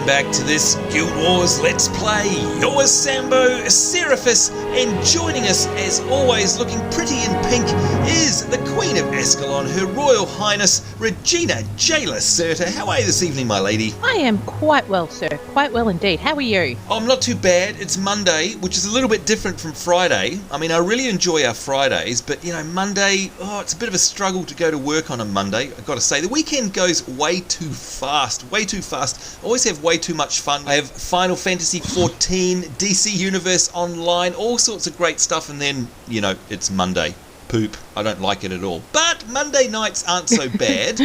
back to this Guild Wars Let's Play. You're Sambo, Seraphis, and joining us as always looking pretty in pink is the Queen of Ascalon, Her Royal Highness Regina Jayla Serta. How are you this evening, my lady? I am quite well, sir. Quite well indeed. How are you? I'm not too bad. It's Monday, which is a little bit different from Friday. I mean, I really enjoy our Fridays, but you know, Monday, it's a bit of a struggle to go to work on a Monday. I've got to say, the weekend goes way too fast. I always have way too much fun. I have Final Fantasy XIV, DC Universe Online, all sorts of great stuff, and then, you know, it's Monday. Poop. I don't like it at all. But Monday nights aren't so bad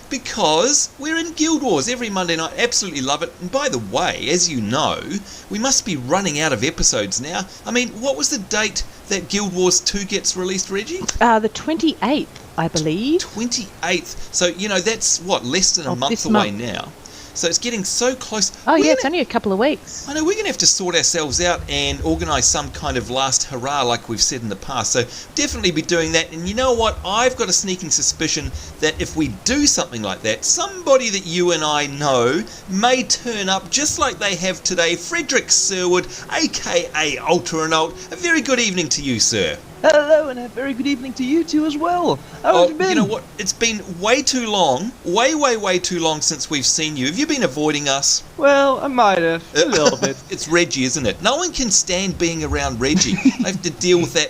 because we're in Guild Wars every Monday night. Absolutely love it. And by the way, as you know, we must be running out of episodes now. I mean, what was the date that Guild Wars 2 gets released, Reggie? The 28th, I believe. 28th. So, you know, that's, what, less than a month away now. So it's getting so close. Oh, yeah, it's only a couple of weeks. I know, we're going to have to sort ourselves out and organise some kind of last hurrah like we've said in the past. So definitely be doing that. And you know what? I've got a sneaking suspicion that if we do something like that, somebody that you and I know may turn up just like they have today. Frederick Sirwood, a.k.a. Altaranalt. A very good evening to you, sir. Hello, and a very good evening to you too as well. How have you been? You know what? It's been way too long, way too long since we've seen you. Have you been avoiding us? Well, I might have, a little bit. It's Reggie, isn't it? No one can stand being around Reggie. I have to deal with that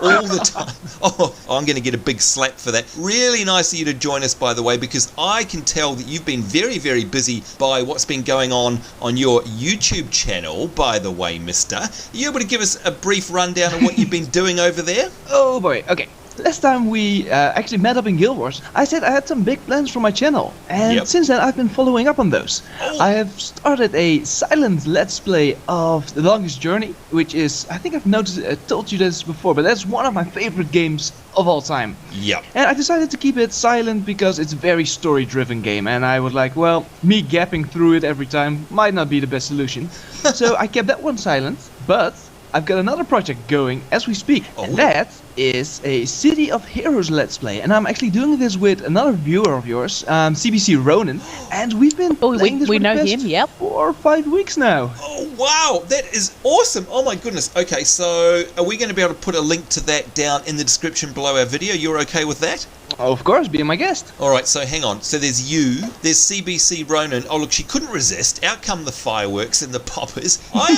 all the time. Oh, I'm going to get a big slap for that. Really nice of you to join us, by the way, because I can tell that you've been very, very busy by what's been going on your YouTube channel, by the way, mister. Are you able to give us a brief rundown of what you've been doing over there? Oh boy, okay. Last time we actually met up in Guild Wars, I said I had some big plans for my channel, and since then I've been following up on those. I have started a silent let's play of The Longest Journey, which is, I think I've told you this before, but that's one of my favorite games of all time. Yep. And I decided to keep it silent because it's a very story-driven game, and I was like, well, me gapping through it every time might not be the best solution. So I kept that one silent, but I've got another project going as we speak, and that is a City of Heroes Let's Play, and I'm actually doing this with another viewer of yours, CBC Ronan, and we've been playing this for the past 4 or 5 weeks now. Oh wow, that is awesome! Oh my goodness. Okay, so are we going to be able to put a link to that down in the description below our video? You're okay with that? Of course, be my guest. Alright, so hang on. So there's you, there's CBC Ronan. Oh look, she couldn't resist. Out come the fireworks and the poppers. I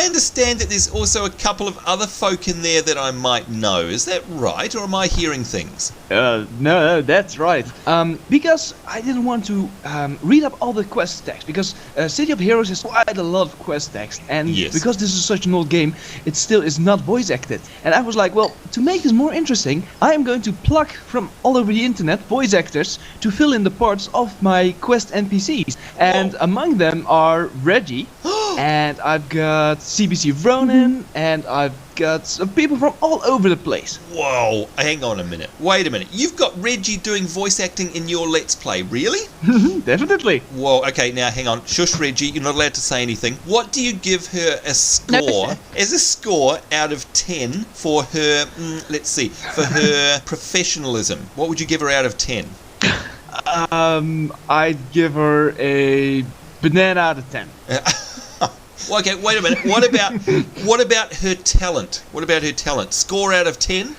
understand that there's also a couple of other folk in there that I might know. Is that right, or am I hearing things? No, that's right. Because I didn't want to read up all the quest text, because City of Heroes has quite a lot of quest text, and because this is such an old game, it still is not voice acted. And I was like, well, to make this more interesting, I am going to pluck from all over the internet voice actors to fill in the parts of my quest NPCs. And among them are Reggie, and I've got CBC Ronan, and I've got some people from all over the place. Whoa, hang on a minute. Wait a minute. You've got Reggie doing voice acting in your Let's Play, really? Definitely. Whoa, okay, now hang on. Shush, Reggie, you're not allowed to say anything. What do you give her a score, as a score out of 10 for her, let's see, for her professionalism? What would you give her out of 10? I'd give her a banana out of 10. Well, okay, wait a minute. What about her talent? What about her talent? Score out of 10?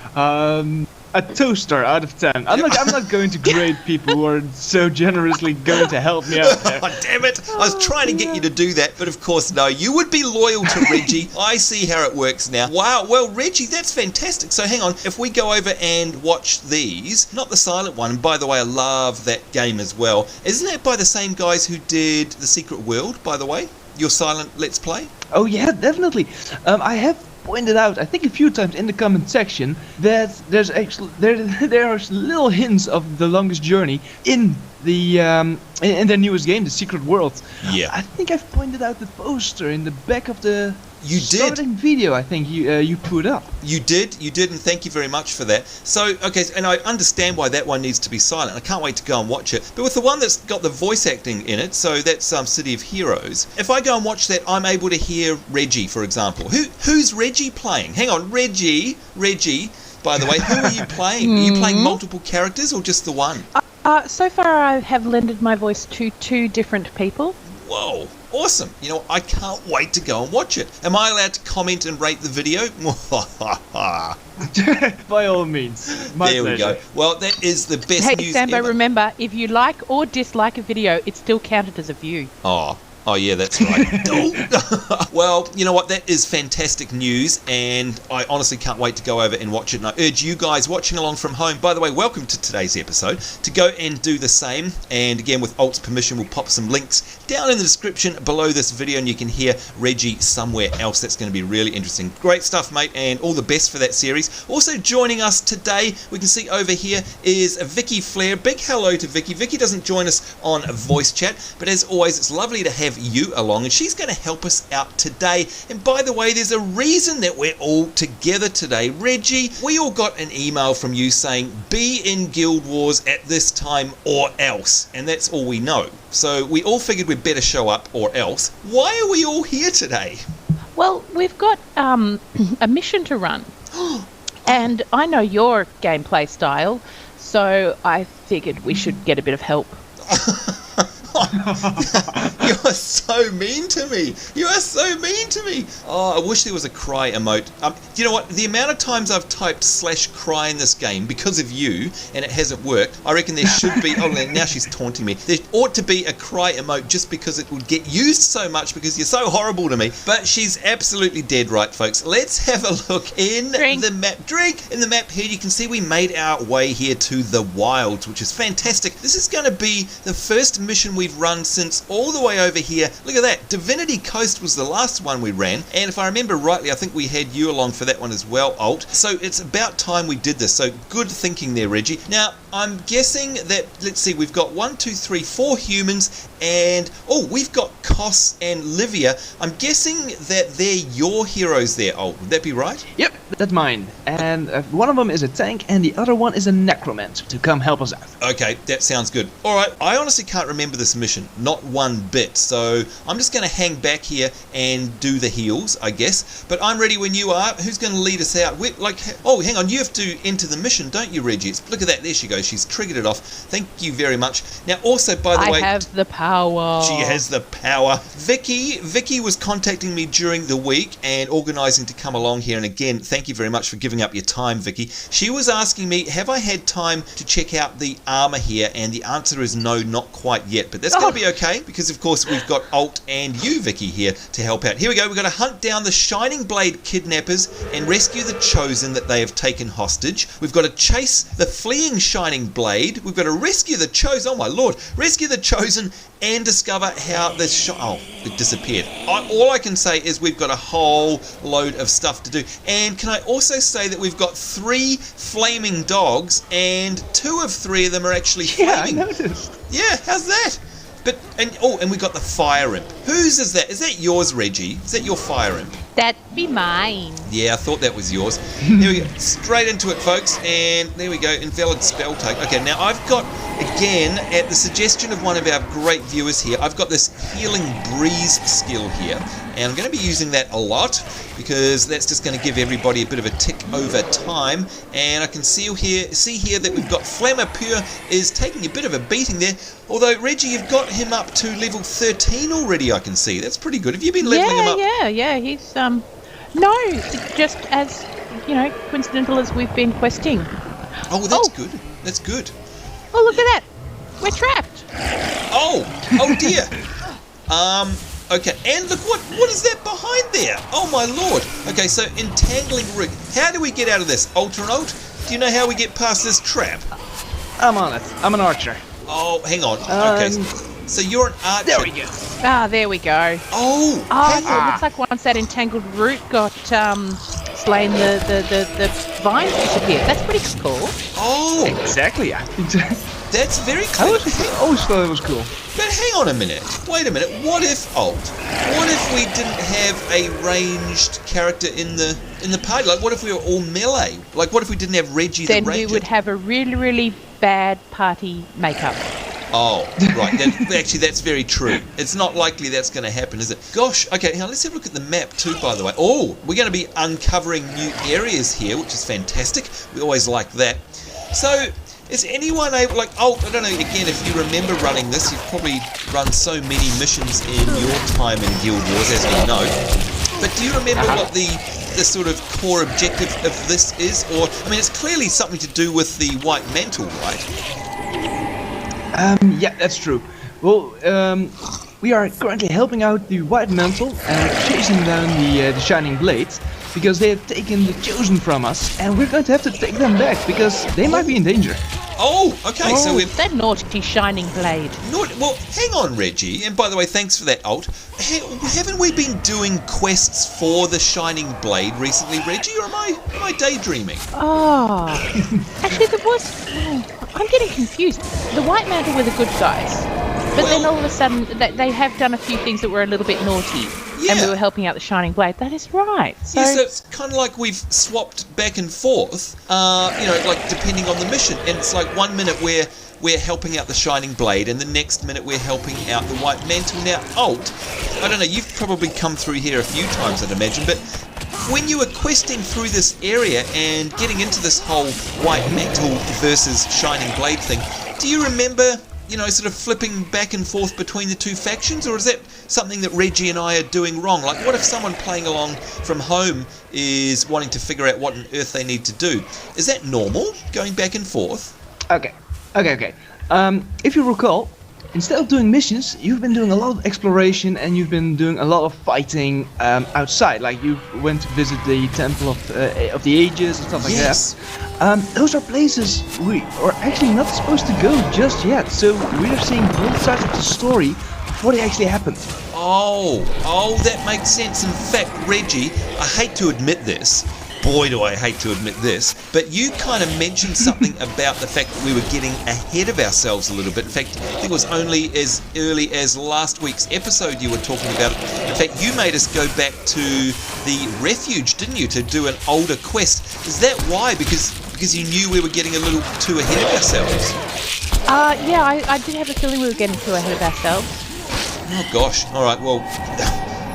A toaster out of 10. I'm not going to grade people who are so generously going to help me out there. Oh, damn it! I was trying to get you to do that, but of course, no. You would be loyal to Reggie. I see how it works now. Wow, well, Reggie, that's fantastic. So hang on, if we go over and watch these, not the silent one, and by the way, I love that game as well. Isn't that by the same guys who did The Secret World, by the way? Your silent Let's Play? Oh yeah, definitely. I have pointed out, I think a few times in the comment section, that there are little hints of The Longest Journey in the in their newest game, The Secret World. Yeah. I think I've pointed out the poster in the back of the starting video. I think you put up. You did, and thank you very much for that. So, okay, and I understand why that one needs to be silent. I can't wait to go and watch it. But with the one that's got the voice acting in it, so that's City of Heroes. If I go and watch that, I'm able to hear Reggie, for example. Who's Reggie playing? Hang on, Reggie. By the way, who are you playing? Are you playing multiple characters or just the one? So far I have lended my voice to 2 different people. Whoa. Awesome. You know, I can't wait to go and watch it. Am I allowed to comment and rate the video? By all means. My there pleasure. we go. Well, that is the best Hey, news Sambo, ever. remember, if you like or dislike a video, it's still counted as a view. Oh, yeah, that's right. Well, you know what? That is fantastic news, and I honestly can't wait to go over and watch it. And I urge you guys watching along from home, by the way, welcome to today's episode, to go and do the same. And again, with Alt's permission, we'll pop some links down in the description below this video, and you can hear Reggie somewhere else. That's going to be really interesting. Great stuff, mate, and all the best for that series. Also joining us today, we can see over here, is Vicki Flare. Big hello to Vicki. Vicki doesn't join us on voice chat, but as always, it's lovely to have you along, and she's going to help us out today. And by the way, there's a reason that we're all together today. Reggie, we all got an email from you saying be in Guild Wars at this time or else, and that's all we know. So we all figured we'd better show up or else. Why are we all here today? Well, we've got a mission to run. And I know your gameplay style, so I figured we should get a bit of help. You are so mean to me. You are so mean to me. Oh, I wish there was a cry emote. You know what? The amount of times I've typed /cry in this game because of you, and it hasn't worked, I reckon there should be... Oh, now she's taunting me. There ought to be a cry emote just because it would get used so much because you're so horrible to me. But she's absolutely dead right, folks. Let's have a look in the map. Drink! In the map here, you can see we made our way here to the wilds, which is fantastic. This is going to be the first mission we've run since all the way over here. Look at that. Divinity Coast was the last one we ran, and if I remember rightly, I think we had you along for that one as well, Alt. So it's about time we did this. So good thinking there, Reggie. Now, I'm guessing that, let's see, we've got 1, 2, 3, 4 humans, and we've got Kos and Livia. I'm guessing that they're your heroes there, Alt. Would that be right? Yep, that's mine. And one of them is a tank, and the other one is a necromancer to come help us out. Okay, that sounds good. Alright, I honestly can't remember this mission, not one bit, so I'm just going to hang back here and do the heals, I guess. But I'm ready when you are. Who's going to lead us out? Oh, hang on, you have to enter the mission, don't you, Reggie? Look at that, there she goes, she's triggered it off. Thank you very much. Now, also, by the way... I have the power. She has the power. Vicky was contacting me during the week and organising to come along here, and again, thank you very much for giving up your time, Vicky. She was asking me, have I had time to check out the armour here, and the answer is no, not quite yet, but that's going to be okay, because of course we've got Alt and you, Vicky, here to help out. Here we go, we've got to hunt down the Shining Blade kidnappers and rescue the Chosen that they have taken hostage. We've got to chase the fleeing Shining Blade. We've got to rescue the Chosen, oh my lord, rescue the Chosen and discover how the it disappeared. All I can say is we've got a whole load of stuff to do. And can I also say that we've got 3 flaming dogs, and 2 of 3 of them are actually flaming. Yeah, I noticed. Yeah, how's that? And we got the fire imp. Whose is that? Is that yours, Reggie? Is that your fire imp? That'd be mine. Yeah, I thought that was yours. Here we go. Straight into it, folks. And there we go. Invalid spell take. Okay, now I've got, again, at the suggestion of one of our great viewers here, I've got this Healing Breeze skill here. And I'm going to be using that a lot because that's just going to give everybody a bit of a tick over time. And I can see here that we've got Flammer Pure is taking a bit of a beating there. Although, Reggie, you've got him up to level 13 already, I can see. That's pretty good. Have you been leveling him up? Yeah. He's, no, just as, coincidental as we've been questing. Oh, that's good. That's good. Oh, look at that. We're trapped. Oh dear. Okay, and look, what is that behind there? Oh my lord. Okay, so Entangling Roots. How do we get out of this? Altaranalt? Do you know how we get past this trap? I'm on it. I'm an archer. Oh, hang on. Okay, so you're an archer. There we go. There we go. Oh, it looks like once that entangled root got slain, the vines disappeared. That's pretty cool. Oh, exactly. Yeah. That's very I cool. always thought it was cool. But hang on a minute. Wait a minute. What if we didn't have a ranged character in the party? Like, what if we were all melee? Like, what if we didn't have Reggie the ranger? Then we would have a really, really bad party makeup. Oh, right. Actually, that's very true. It's not likely that's going to happen, is it? Gosh. Okay, now let's have a look at the map too, by the way. Oh, we're going to be uncovering new areas here, which is fantastic. We always like that. So, Is anyone able, like, I don't know, again, if you remember running this, you've probably run so many missions in your time in Guild Wars, as we know. But do you remember what the sort of core objective of this is? Or, I mean, it's clearly something to do with the White Mantle, right? Yeah, that's true. Well, we are currently helping out the White Mantle and chasing down the Shining Blades, because they have taken the Chosen from us, and we're going to have to take them back, because they might be in danger. Oh, okay, so we've... That naughty Shining Blade. Well, hang on, Reggie, and by the way, thanks for that, Alt. Haven't we been doing quests for the Shining Blade recently, Reggie, or am I daydreaming? Oh, actually there was... I'm getting confused. The White Mantle were the good guys, but then all of a sudden they have done a few things that were a little bit naughty. Yeah. And we were helping out the Shining Blade. That is right. So, so it's kind of like we've swapped back and forth, like depending on the mission. And it's like 1 minute we're helping out the Shining Blade, and the next minute we're helping out the White Mantle. Now, Alt, I don't know, you've probably come through here a few times, I'd imagine, but when you were questing through this area and getting into this whole White Mantle versus Shining Blade thing, do you remember... sort of flipping back and forth between the two factions, or is that something that Reggie and I are doing wrong? Like, what if someone playing along from home is wanting to figure out what on earth they need to do? Is that normal, going back and forth? Okay. If you recall, instead of doing missions, you've been doing a lot of exploration, and you've been doing a lot of fighting outside. Like, you went to visit the Temple of the Ages and stuff like that. Those are places we are actually not supposed to go just yet. So we're seeing both sides of the story before they actually happen. Oh, that makes sense. In fact, Reggie, I hate to admit this. Boy, do I hate to admit this, but you kind of mentioned something about the fact that we were getting ahead of ourselves a little bit. In fact, I think it was only as early as last week's episode you were talking about it. In fact, you made us go back to the refuge, didn't you, to do an older quest. Is that why? Because you knew we were getting a little too ahead of ourselves? Yeah, I did have a feeling we were getting too ahead of ourselves. Oh gosh, alright, well,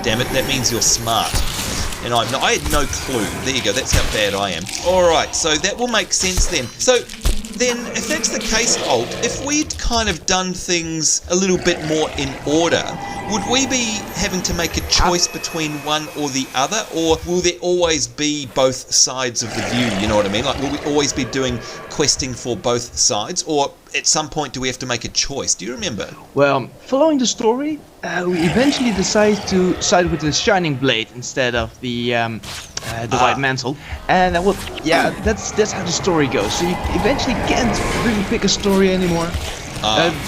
damn it, that means you're smart. And I'm not, I had no clue. There you go, that's how bad I am. Alright, so that will make sense then. So, then, if that's the case, Alt, if we'd kind of done things a little bit more in order, would we be having to make a choice between one or the other? Or will there always be both sides of the view, you know what I mean? Like, will we always be doing questing for both sides? Or at some point do we have to make a choice? Do you remember? Well, following the story, we eventually decide to side with the Shining Blade instead of the White Mantle, and that's how the story goes. So you eventually can't really pick a story anymore,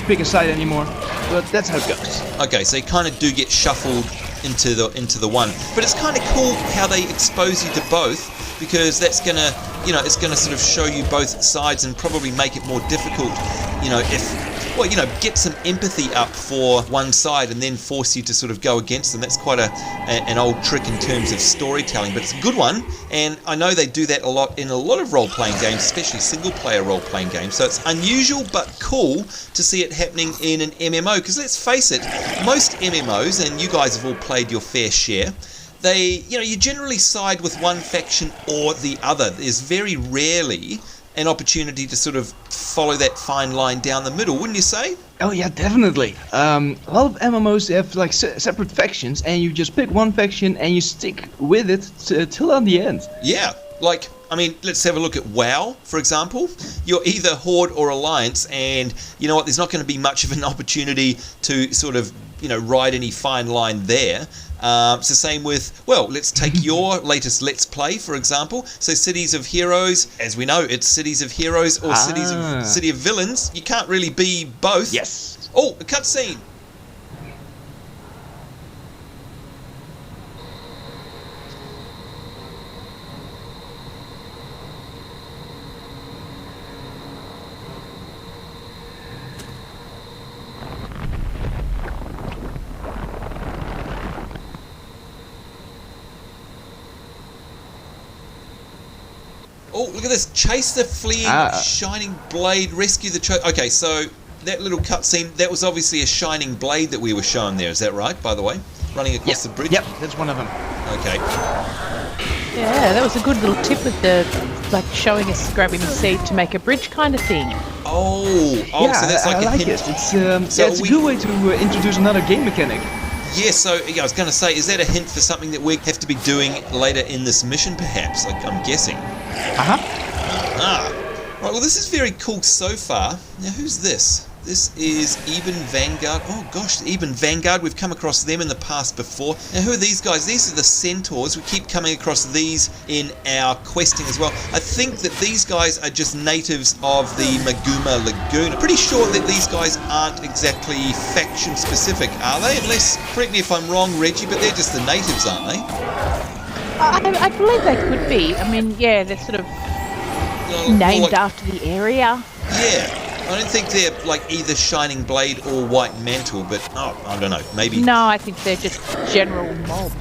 pick a side anymore, but that's how it goes. Okay, so you kind of do get shuffled into the one, but it's kind of cool how they expose you to both, because that's gonna, it's gonna sort of show you both sides and probably make it more difficult, get some empathy up for one side and then force you to sort of go against them. That's quite an old trick in terms of storytelling, but it's a good one, and I know they do that a lot in a lot of role-playing games, especially single-player role-playing games, so it's unusual but cool to see it happening in an MMO, because let's face it, most MMOs, and you guys have all played your fair share, you generally side with one faction or the other. There's very rarely an opportunity to sort of follow that fine line down the middle, wouldn't you say? Oh yeah, definitely. A lot of MMOs have like separate factions, and you just pick one faction and you stick with it till on the end. Yeah, like, I mean, let's have a look at WoW, for example. You're either Horde or Alliance, and you know what, there's not going to be much of an opportunity to sort of, ride any fine line there. It's the same with, let's take your latest Let's Play, for example. So Cities of Heroes, as we know, it's Cities of Heroes or City of Villains. You can't really be both. Yes. Oh, a cutscene. Oh, look at this. Chase the fleeing Shining Blade, rescue the Okay, so that little cutscene, that was obviously a Shining Blade that we were shown there. Is that right, by the way? Running across the bridge? Yep, that's one of them. Okay. Yeah, that was a good little tip with the like showing us grabbing a seed to make a bridge kind of thing. Yeah, so that's like I a like hint. it. It's a good way to introduce another game mechanic. Yeah, so I was going to say, is that a hint for something that we have to be doing later in this mission, perhaps? Like, I'm guessing. Right, well, this is very cool so far. Now, who's this? This is Even Vanguard. Oh gosh, Even Vanguard. We've come across them in the past before. Now, who are these guys? These are the centaurs. We keep coming across these in our questing as well. I think that these guys are just natives of the Maguma Lagoon. I'm pretty sure that these guys aren't exactly faction specific, are they? Unless, correct me if I'm wrong, Reggie, but they're just the natives, aren't they? I believe they could be. I mean, yeah, they're sort of named after the area. Yeah. I don't think they're like either Shining Blade or White Mantle, but I don't know, maybe. No, I think they're just general mobs.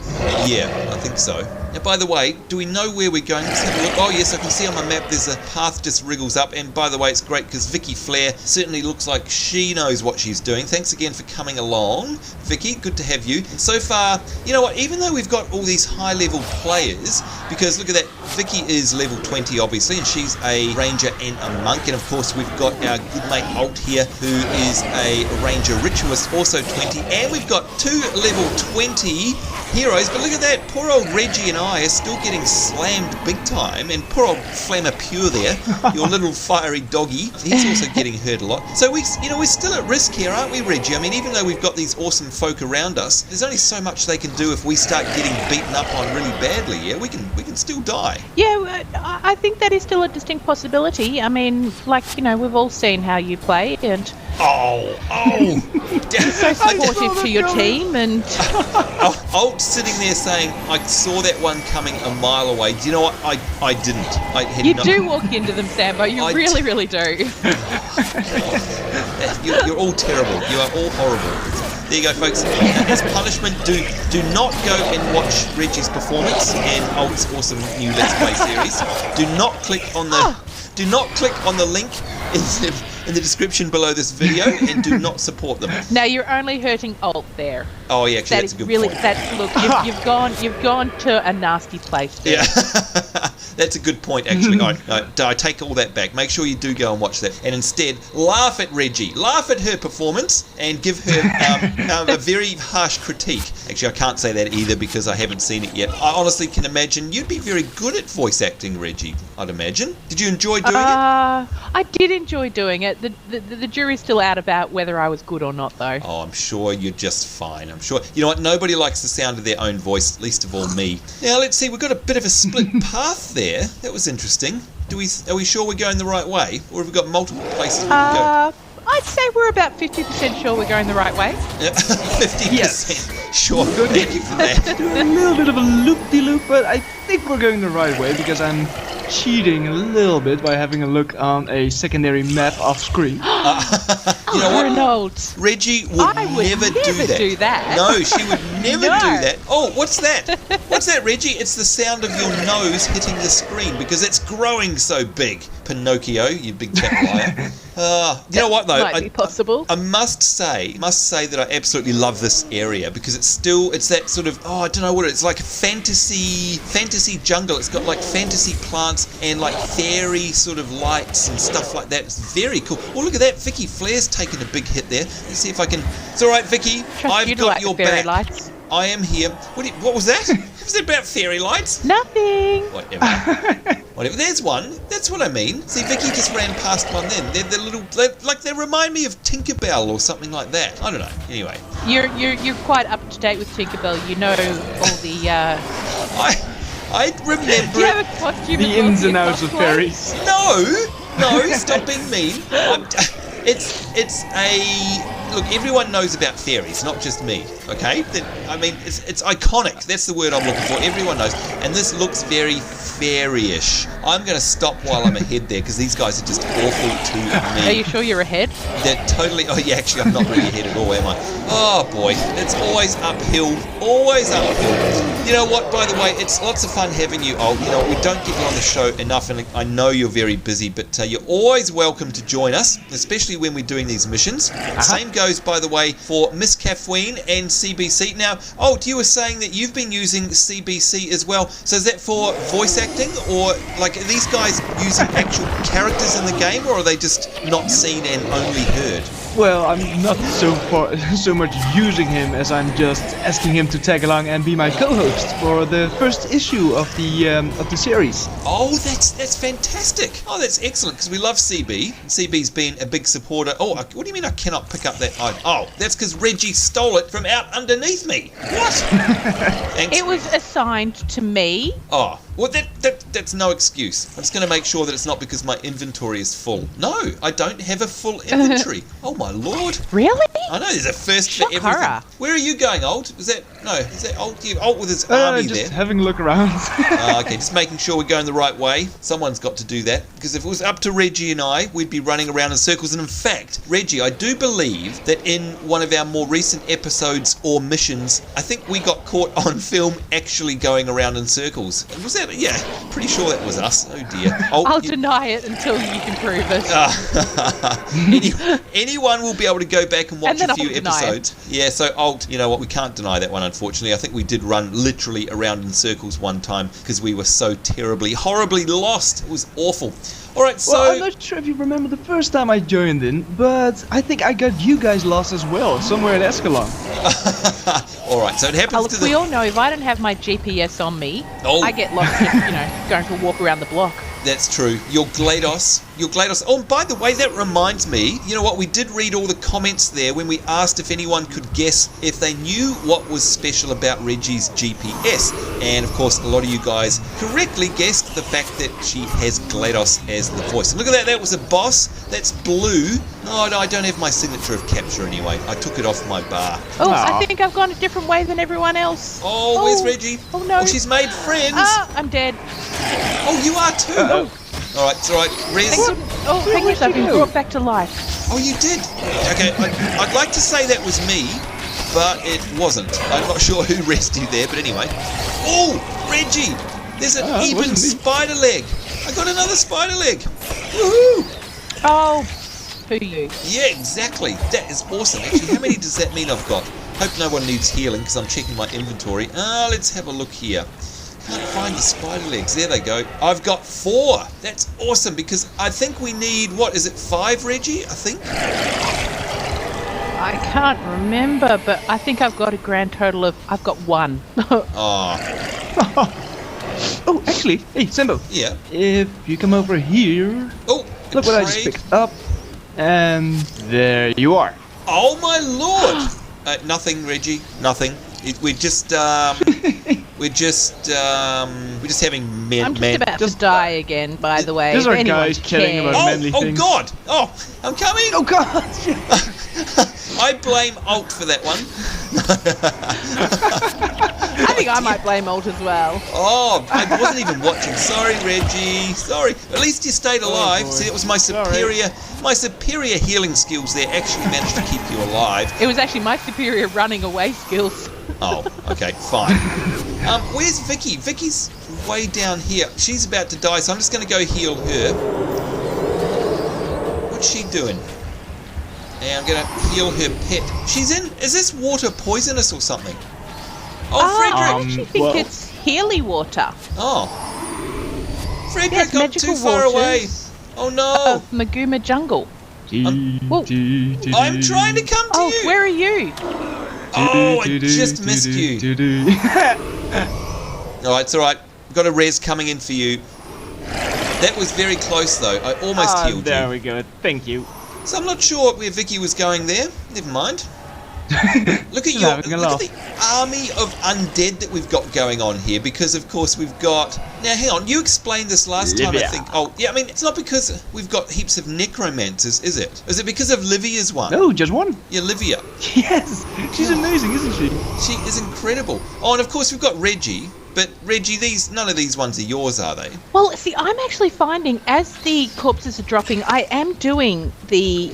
Yeah, I think so. Now, by the way, do we know where we're going? Let's have a look. Oh, yes, I can see on my map there's a path just wriggles up. And by the way, it's great because Vicki Flare certainly looks like she knows what she's doing. Thanks again for coming along, Vicki. Good to have you. And so far, you know what? Even though we've got all these high-level players, because look at that, Vicki is level 20, obviously, and she's a ranger and a monk. And of course, we've got our good mate Alt here, who is a ranger ritualist, also 20. And we've got 2 level 20 heroes. But look at that, poor old Reggie and I are still getting slammed big time, and poor old Flammer Pure there, your little fiery doggy, he's also getting hurt a lot. So we're still at risk here, aren't we, Reggie? I mean, even though we've got these awesome folk around us, there's only so much they can do if we start getting beaten up on really badly. Yeah, we can still die. Yeah, I think that is still a distinct possibility. I mean, like, we've all seen how you play, and you're so supportive to your team, and Alt sitting there saying, I saw that one coming a mile away. Do you know what? I didn't. You do walk into them, Sambo. You really do. You're all terrible. You are all horrible. There you go, folks. As punishment, do not go and watch Reggie's performance and Alt's awesome new Let's Play series. Do not click on the link in the description below this video, and do not support them. No, you're only hurting Alt there. Oh yeah, actually, that's a good point. Look, you've gone to a nasty place there. Yeah. That's a good point, actually. I take all that back. Make sure you do go and watch that, and instead laugh at Reggie, laugh at her performance, and give her a very harsh critique. Actually, I can't say that either because I haven't seen it yet. I honestly can imagine you'd be very good at voice acting, Reggie. I'd imagine. Did you enjoy doing it? I did enjoy doing it. The jury's still out about whether I was good or not, though. Oh, I'm sure you're just fine. I'm sure. You know what? Nobody likes the sound of their own voice, least of all me. Now, let's see. We've got a bit of a split path there. That was interesting. Are we sure we're going the right way? Or have we got multiple places we can go? I'd say we're about 50% sure we're going the right way. Yeah, 50%. Yes. Sure. Thank you for that. A little bit of a loop-de-loop, but I think we're going the right way because I'm cheating a little bit by having a look on a secondary map off screen. You know what? Reggie would never do that. No, she would never do that. Oh, what's that? What's that, Reggie? It's the sound of your nose hitting the screen because it's growing so big. Pinocchio, you big fat liar. You know what though? Might be possible. I must say that I absolutely love this area because it's that sort of I don't know what it's like, a fantasy jungle. It's got like fantasy plants and like fairy sort of lights and stuff like that. It's very cool. Oh, look at that, Vicki Flare's taken a big hit there. Let's see if I can. It's all right, Vicki. I've got your back. Lights. I am here. What was that? Was it about fairy lights? Nothing. Whatever. There's one. That's what I mean. See, Vicki just ran past one then. They remind me of Tinkerbell or something like that. I don't know. Anyway. You're quite up to date with Tinkerbell. You know all the. I remember. Do you have a costume? The ins and outs of fairies. No, stop being mean. It's a. Look, everyone knows about fairies, not just me, okay? It's iconic. That's the word I'm looking for. Everyone knows. And this looks very fairyish. I'm going to stop while I'm ahead there because these guys are just awful to me. Are you sure you're ahead? They're totally... Oh, yeah, actually, I'm not really ahead at all, am I? Oh boy, it's always uphill. Always uphill. You know what, by the way, it's lots of fun having you, Alt. You know, we don't get you on the show enough, and I know you're very busy, but you're always welcome to join us, especially when we're doing these missions. Same goes, by the way, for Miss Kathleen and CBC. Now, Alt, you were saying that you've been using CBC as well. So is that for voice acting, or like are these guys using actual characters in the game, or are they just not seen and only heard? Well, I'm not so much using him as I'm just asking him to tag along and be my co-host for the first issue of the series. Oh, that's fantastic. Oh, that's excellent, because we love CB. CB's been a big supporter. Oh, what do you mean I cannot pick up that item? Oh, that's because Reggie stole it from out underneath me. What? Thanks. It was assigned to me. Oh, well, that's no excuse. I'm just going to make sure that it's not because my inventory is full. No, I don't have a full inventory. Oh my lord. Really? I know, there's a first Shock for everything. horror. Where are you going, Alt? Is that Alt? Alt with his army just there? having a look around. Okay, just making sure we're going the right way. Someone's got to do that, because if it was up to Reggie and I, we'd be running around in circles. And in fact, Reggie, I do believe that in one of our more recent episodes or missions, I think we got caught on film actually going around in circles. Was that? Yeah, pretty sure that was us. Oh dear. I'll deny it until you can prove it. Anyone will be able to go back and watch And then a few I'll deny episodes. Yeah, so Alt, you know what, we can't deny that one, unfortunately. I think we did run literally around in circles one time because we were so terribly, horribly lost. It was awful. Alright, so... Well, I'm not sure if you remember the first time I joined in, but I think I got you guys lost as well, somewhere at Escalon. Alright, so it happens Look, to we all know if I don't have my GPS on me, Oh. I get lost in, going for a walk around the block. That's true. Your GLaDOS. Oh, and by the way, that reminds me, you know what, we did read all the comments there when we asked if anyone could guess if they knew what was special about Reggie's GPS. And of course, a lot of you guys correctly guessed the fact that she has GLaDOS as the voice. And look at that, that was a boss. That's blue. Oh, no, I don't have my signature of capture anyway. I took it off my bar. Oh, I think I've gone a different way than everyone else. Oh, where's Reggie? Oh, no. Oh, she's made friends. Ah, I'm dead. Oh, you are too. Alright, it's alright. Rez. Thank you, I've been brought back to life. Oh, you did? Okay, I'd like to say that was me, but it wasn't. I'm not sure who rescued you there, but anyway. Oh, Reggie! There's an even spider leg. I got another spider leg. Woohoo! Oh, who you? Yeah, exactly. That is awesome. Actually, how many does that mean I've got? Hope no one needs healing because I'm checking my inventory. Let's have a look here. Can't find the spider legs. There they go. I've got 4. That's awesome because I think we need, what, is it 5, Reggie? I think? I can't remember, but I think I've got a grand total of, I've got 1. Oh. Oh, actually, hey, Sambo. Yeah. If you come over here... Oh, look what I just picked up. And there you are. Oh my lord! Nothing, Reggie. Nothing. We're just having men. I'm just about to die again, by the way. These are Anyone guys chatting cares. about manly Oh things. God! Oh, I'm coming! Oh God! I blame Alt for that one. I think I might blame Alt as well. Oh, I wasn't even watching. Sorry, Reggie. Sorry. At least you stayed alive. boy. See, it was my superior healing skills there actually managed to keep you alive. It was actually my superior running away skills. Oh, okay, fine. Where's Vicky? Vicky's way down here. She's about to die, so I'm just going to go heal her. What's she doing? And I'm going to heal her pet. She's in... Is this water poisonous or something? Oh, I Frederick! actually think it's Healy water. Oh. Frederick Yes, got magical too far away. waters Oh, no. of Maguma Jungle. I'm trying to come to you. Where are you? Oh, I just missed you. Alright, it's alright. Got a res coming in for you. That was very close, though. I almost healed you. There we go. Thank you. So I'm not sure where Vicky was going there. Never mind. Look at the army of undead that we've got going on here, because of course we've got... Now hang on, you explained this last time, I think. Oh, yeah, I mean, it's not because we've got heaps of necromancers, is it? Is it because of Livia's one? No, just one. Yeah, Livia. Yes, she's amazing, isn't she? She is incredible. Oh, and of course we've got Reggie. But Reggie, none of these ones are yours, are they? Well, see, I'm actually finding as the corpses are dropping, I am doing the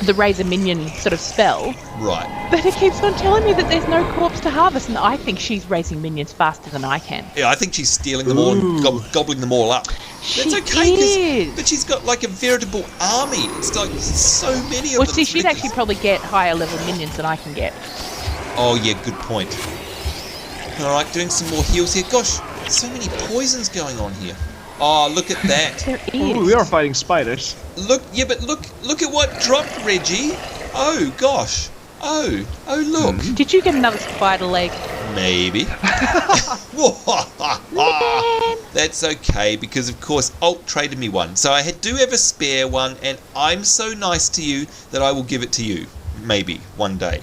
the raise a minion sort of spell. Right. But it keeps on telling me that there's no corpse to harvest, and I think she's raising minions faster than I can. Yeah, I think she's stealing them all and gobbling them all up. She That's okay, is. but she's got like a veritable army. It's like so many of them. Well, see, It's she'd ridiculous. actually probably get higher level minions than I can get. Oh, yeah, good point. Alright, doing some more heals here. Gosh, so many poisons going on here. Oh, look at that. There is. Oh, we are fighting spiders. Look at what dropped, Reggie. Oh, gosh. Oh, look. Did you get another spider leg? Maybe. That's okay, because of course Alt traded me one. So I do have a spare one, and I'm so nice to you that I will give it to you. Maybe, one day.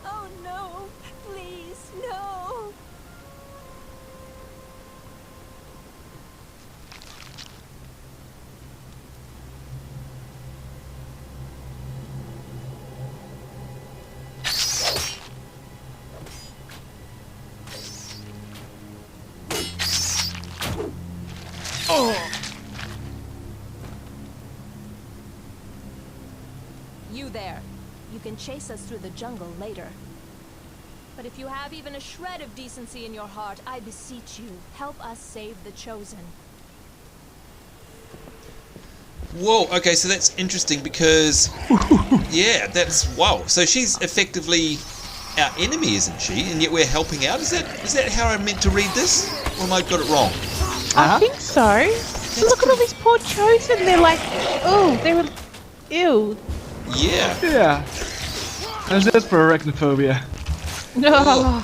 Oh no, please, no. You there. You can chase us through the jungle later. But if you have even a shred of decency in your heart, I beseech you, help us save the Chosen. Whoa, okay, so that's interesting because... yeah, that's... wow. So she's effectively our enemy, isn't she? And yet we're helping out? Is that how I'm meant to read this? Or am I got it wrong? I think so. Look at all these poor Chosen. They're like, oh, they were... ew. Yeah. Yeah. How's that for arachnophobia? No.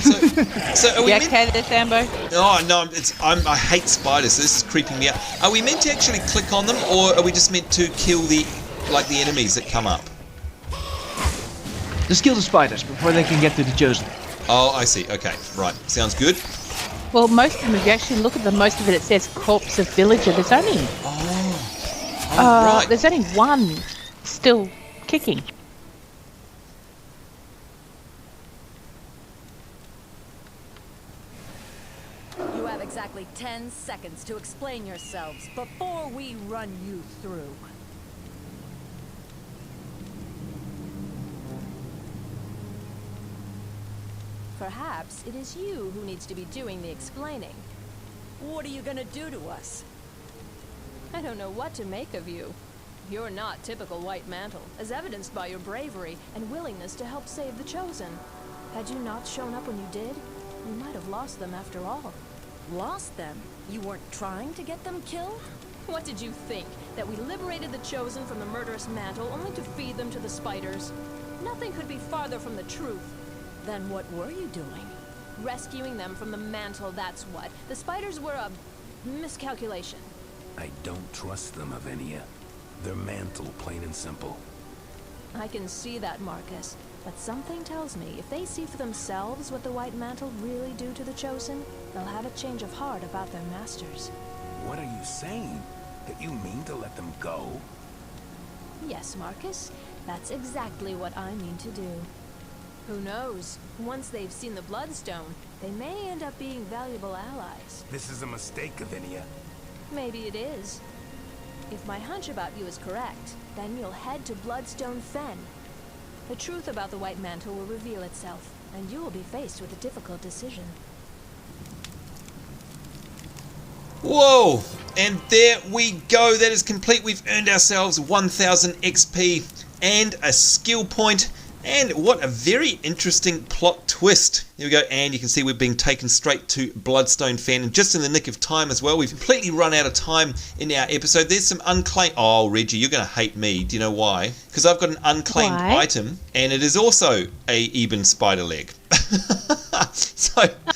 So are we Yeah, meant... okay there, Sambo. Oh, no, I hate spiders, so this is creeping me out. Are we meant to actually click on them, or are we just meant to kill the enemies that come up? Just kill the spiders before they can get to the Chosen. Oh, I see. Okay, right. Sounds good. Well, most of them, if you actually look at them, most of it says corpse of villager. There's only... Right. There's only one still kicking. You have exactly 10 seconds to explain yourselves before we run you through. Perhaps it is you who needs to be doing the explaining. What are you gonna do to us? I don't know what to make of you. You're not typical White Mantle, as evidenced by your bravery and willingness to help save the Chosen. Had you not shown up when you did, we might have lost them after all. Lost them? You weren't trying to get them killed? What did you think? That we liberated the Chosen from the murderous Mantle only to feed them to the spiders? Nothing could be farther from the truth. Then what were you doing? Rescuing them from the Mantle, that's what. The spiders were a miscalculation. I don't trust them, Avenia. They're Mantle, plain and simple. I can see that, Marcus. But something tells me if they see for themselves what the White Mantle really do to the Chosen, they'll have a change of heart about their masters. What are you saying? That you mean to let them go? Yes, Marcus. That's exactly what I mean to do. Who knows? Once they've seen the Bloodstone, they may end up being valuable allies. This is a mistake, Avenia. Maybe it is. If my hunch about you is correct, then you'll head to Bloodstone Fen. The truth about the White Mantle will reveal itself, and you will be faced with a difficult decision. Whoa! And there we go. That is complete. We've earned ourselves 1000 XP and a skill point. And what a very interesting plot twist. Here we go, and you can see we're being taken straight to Bloodstone Fen, and just in the nick of time as well. We've completely run out of time in our episode. There's some unclaimed... Oh, Reggie, you're going to hate me. Do you know why? Because I've got an unclaimed Why? item And it is also a Eben spider leg.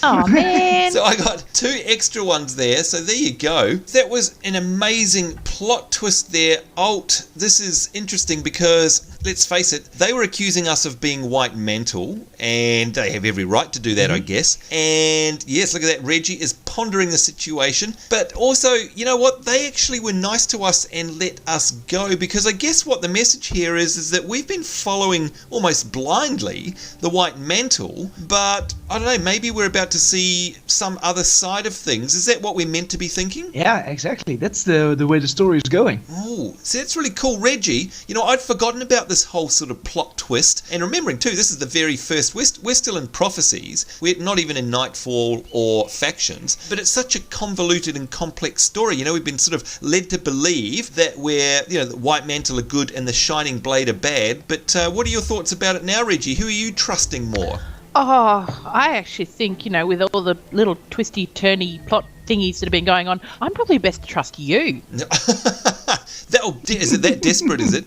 Oh, man. So I got 2 extra ones there. So there you go. That was an amazing plot twist there. Alt, this is interesting because, let's face it, they were accusing us of being white mantle, and they have every right to do that, I guess. And yes, look at that. Reggie is pondering the situation. But also, you know what? They actually were nice to us and let us go, because I guess what the message here is that we've been following almost blindly the white mantle, but I don't know, maybe we're about to see some other side of things. Is that what we're meant to be thinking? Yeah, exactly. That's the way the story is going. Oh, so that's really cool. Reggie, you know, I'd forgotten about this whole sort of plot twist. And remembering too, this is the very first, we're still in Prophecies. We're not even in Nightfall or Factions, but it's such a convoluted and complex story. You know, we've been sort of led to believe that the White Mantle are good and the Shining Blade are bad. But what are your thoughts about it now, Reggie? Who are you trusting more? Oh, I actually think, with all the little twisty-turny plot thingies that have been going on, I'm probably best to trust you. Is it that desperate, is it?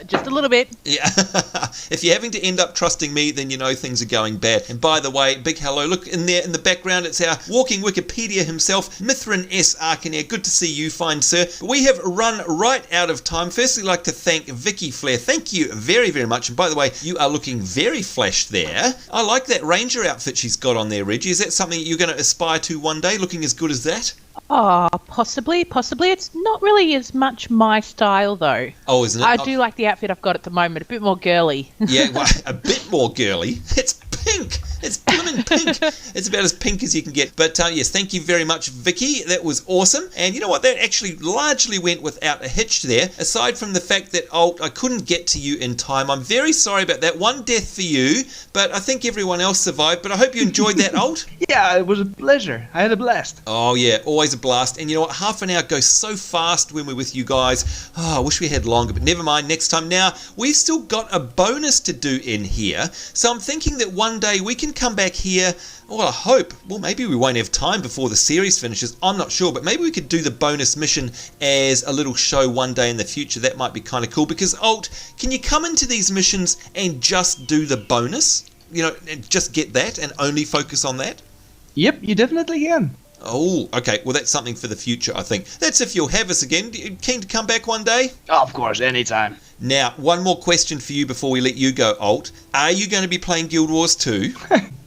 Just a little bit. Yeah. If you're having to end up trusting me, then you know things are going bad. And by the way, big hello. Look in there in the background, it's our walking Wikipedia himself, Mithrin S. Arcanair. Good to see you, fine sir. We have run right out of time. Firstly, I'd like to thank Vicki Flare. Thank you very, very much. And by the way, you are looking very flash there. I like that ranger outfit she's got on there, Reggie. Is that something you're going to aspire to one day, looking as good as that? Oh, possibly. It's not really as much my style, though. Oh, isn't it? I do like the outfit I've got at the moment. A bit more girly. Yeah, well, a bit more girly. It's pink. It's blooming pink. It's about as pink as you can get. But yes, thank you very much, Vicky. That was awesome. And you know what? That actually largely went without a hitch there. Aside from the fact that I couldn't get to you in time. I'm very sorry about that. One death for you, but I think everyone else survived. But I hope you enjoyed that, Alt. Yeah, it was a pleasure. I had a blast. Oh yeah, always a blast. And you know what? Half an hour goes so fast when we're with you guys. Oh, I wish we had longer, but never mind. Next time. Now, we've still got a bonus to do in here. So I'm thinking that one day we can come back here. Well, I hope. Well, maybe we won't have time before the series finishes. I'm not sure, but maybe we could do the bonus mission as a little show one day in the future. That might be kind of cool. Because, Alt, can you come into these missions and just do the bonus? And just get that and only focus on that? Yep, you definitely can. Oh, okay. Well, that's something for the future, I think. That's if you'll have us again. Keen to come back one day? Of course, anytime. Now, one more question for you before we let you go, Alt. Are you going to be playing Guild Wars 2?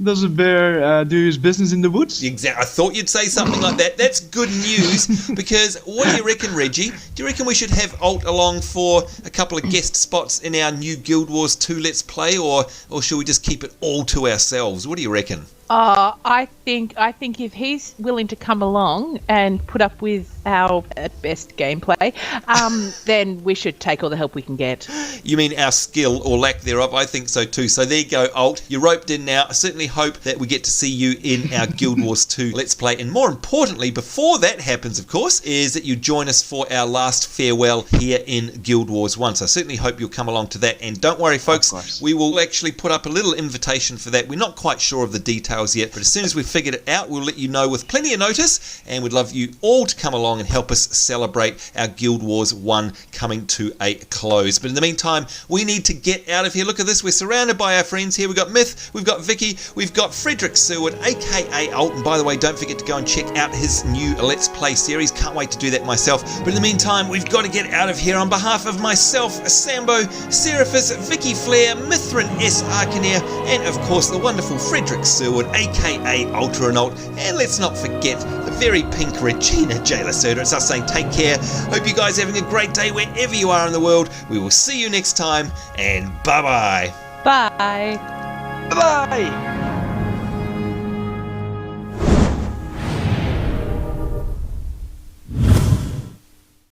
Does a bear do his business in the woods? Exactly. I thought you'd say something like that. That's good news, because what do you reckon, Reggie? Do you reckon we should have Alt along for a couple of guest spots in our new Guild Wars 2 Let's Play, or should we just keep it all to ourselves? What do you reckon? I think if he's willing to come along and put up with our at best gameplay, then we should take all the help we can get. You mean our skill or lack thereof? I think so too. So there you go, Alt. You're roped in now. I certainly hope that we get to see you in our Guild Wars 2 Let's Play. And more importantly, before that happens, of course, is that you join us for our last farewell here in Guild Wars 1. So I certainly hope you'll come along to that. And don't worry, folks, we will actually put up a little invitation for that. We're not quite sure of the details yet, but as soon as we've figured it out, we'll let you know with plenty of notice, and we'd love you all to come along and help us celebrate our Guild Wars 1 coming to a close. But in the meantime, we need to get out of here. Look at this. We're surrounded by our friends here. We've got Myth, we've got Vicky, we've got Frederick Seward, aka Alt. And by the way, don't forget to go and check out his new Let's Play series. Can't wait to do that myself. But in the meantime, we've got to get out of here. On behalf of myself, Sambo, Seraphis, Vicky Flare, Mithrin S. Arcanair, and of course the wonderful Frederick Seward, aka Altaranalt, and let's not forget the very pink Regina J. Lacerda. It's us saying take care. Hope you guys are having a great day wherever you are in the world. We will see you next time, and bye-bye. Bye. Bye-bye.